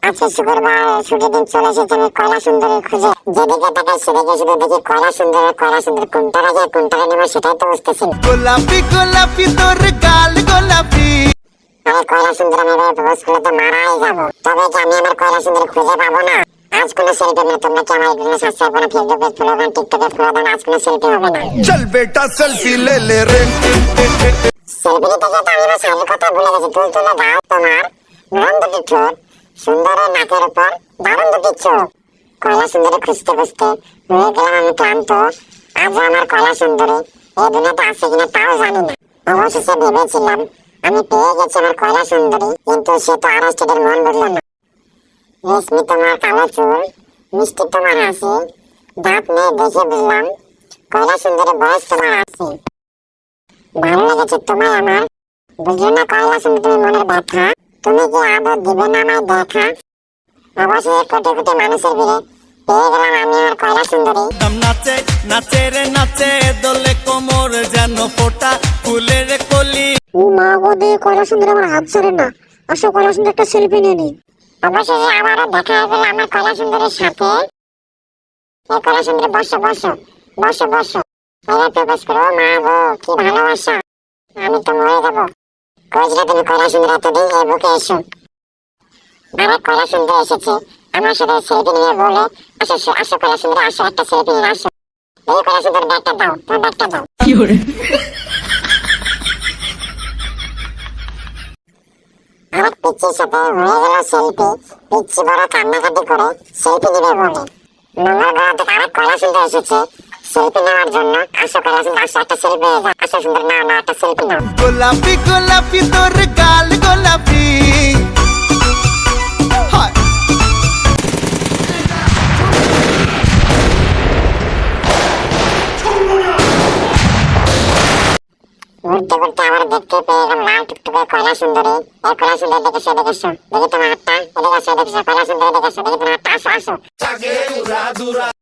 আজকে শুক্রবার ছুটির দিন চলে এসেছে আমি কয়লা সুন্দরীর খুঁজে। যেদিকে তাকাই সেদিকে শুধু দেখি কয়লা সুন্দর কোনটা রাখে কোনটা নেবো সেটাই তো বুঝতেছি না। গোলাপি গোলাপি তোর গাল গোলাপি। আমি কয়লা সুন্দর আমি প্রপোজ করলে তো মারাই যাবো। তবে কি আমি আমার কয়লা সুন্দর খুঁজে পাবো না? আজ কোনো সেলফি না। তোমরা কি আমার ইউটিউবে সাবস্ক্রাইব করো, ফেসবুক পেজ ফলো করো, টিকটকে ফলো দাও। আজ কোনো সেলফি হবে না। চল বেটা সেলফি ले रे। সেলফি নিতে গিয়ে তো আমি আমার শাড়ির কথা ভুলে গেছি। তুলে দাও তোমার নরম দুটি ঠোঁট, সুন্দর নাকের উপর দারুণ দুটি চোখ। কয়লা সুন্দরী খুঁজতে খুঁজতে হয়ে গেলাম আমি ক্লান্ত। আজ আমার কয়লা সুন্দরী এই দুনিয়াতে আছে কিনা তাও জানি না। অবশেষে ভেবেছিলাম আমি পেয়ে গেছি আমার কয়লা সুন্দরী, কিন্তু সে তো আরেস্টেডের মন বুঝলো না। রেশমি তোমার কালো চুল, মিষ্টি তোমার হাসি, দাঁত নেই দেখে বুঝলাম কয়লা সুন্দরী বয়স তোমার আছে। ভালো লেগেছে তোমায় আমার, বুঝলো না কয়লা সুন্দরী তুমি মনের ব্যথা। তুমি কি আদর দিবে না আমায় দেখা? অবশেষে কোটি কোটি মানুষের ভিড়ে পেয়ে গেলাম আমি আমার কয়লা সুন্দরী। নাচে নাচে রে নাচে দোলে কোমর যেন ফোটা ফুলের কলি। মা গো দে, কয়লা সুন্দর আমার হাত ছাড়ে না। আসো কয়লা সুন্দর একটা সেলফি নিয়ে নি। অবশেষে আবারও দেখা হয়ে গেল আমার কয়লা সুন্দরীর সাথে। এই কয়লা সুন্দরী বসো বসো বসো বসো, এবার প্রপোজ করো। মা গো কি ভালোবাসা, আমি তো মরে যাবো। কইছিলে তুমি কয়লা সুন্দরী এতদিন এই বুকে এসো। আরেক কয়লা সুন্দরী এসেছে আমার সাথে সেলফি নিয়ে বলে আসো আসো কয়লা সুন্দরী আসো একটা সেলফি নিয়ে আসো। এই কয়লা সুন্দরী ব্যাগটা দাও, তোমার ব্যাগটা দাও। আমার পিচ্ছির সাথে হয়ে গেল সেলফি। পিচ্ছি বড় কান্নাকাটি করে সেলফি নিবে বলে। মঙ্গলগ্রহ থেকে আরেক কয়লা সুন্দর এসেছে সেলফি নেওয়ার জন্য। আসো কয়লা সুন্দর আসো একটা সেলফি হয়ে যাও। আসো সুন্দর নাও নাও একটা সেলফি নাও। গোলাপি গোলাপি তোর গাল গোলাপি। হায় ঘুরতে ঘুরতে আবার দেখতে পেয়ে গেলাম লাল টুকটুকে কয়লা সুন্দরী। এই কয়লা সুন্দরী দেখেছো দেখেছো, দেখি তোমার হাতটা, এদিকে আসো দেখেছো কয়লা সুন্দরী দেখেছো, দেখি তোমার হাতটা, আসো আসো।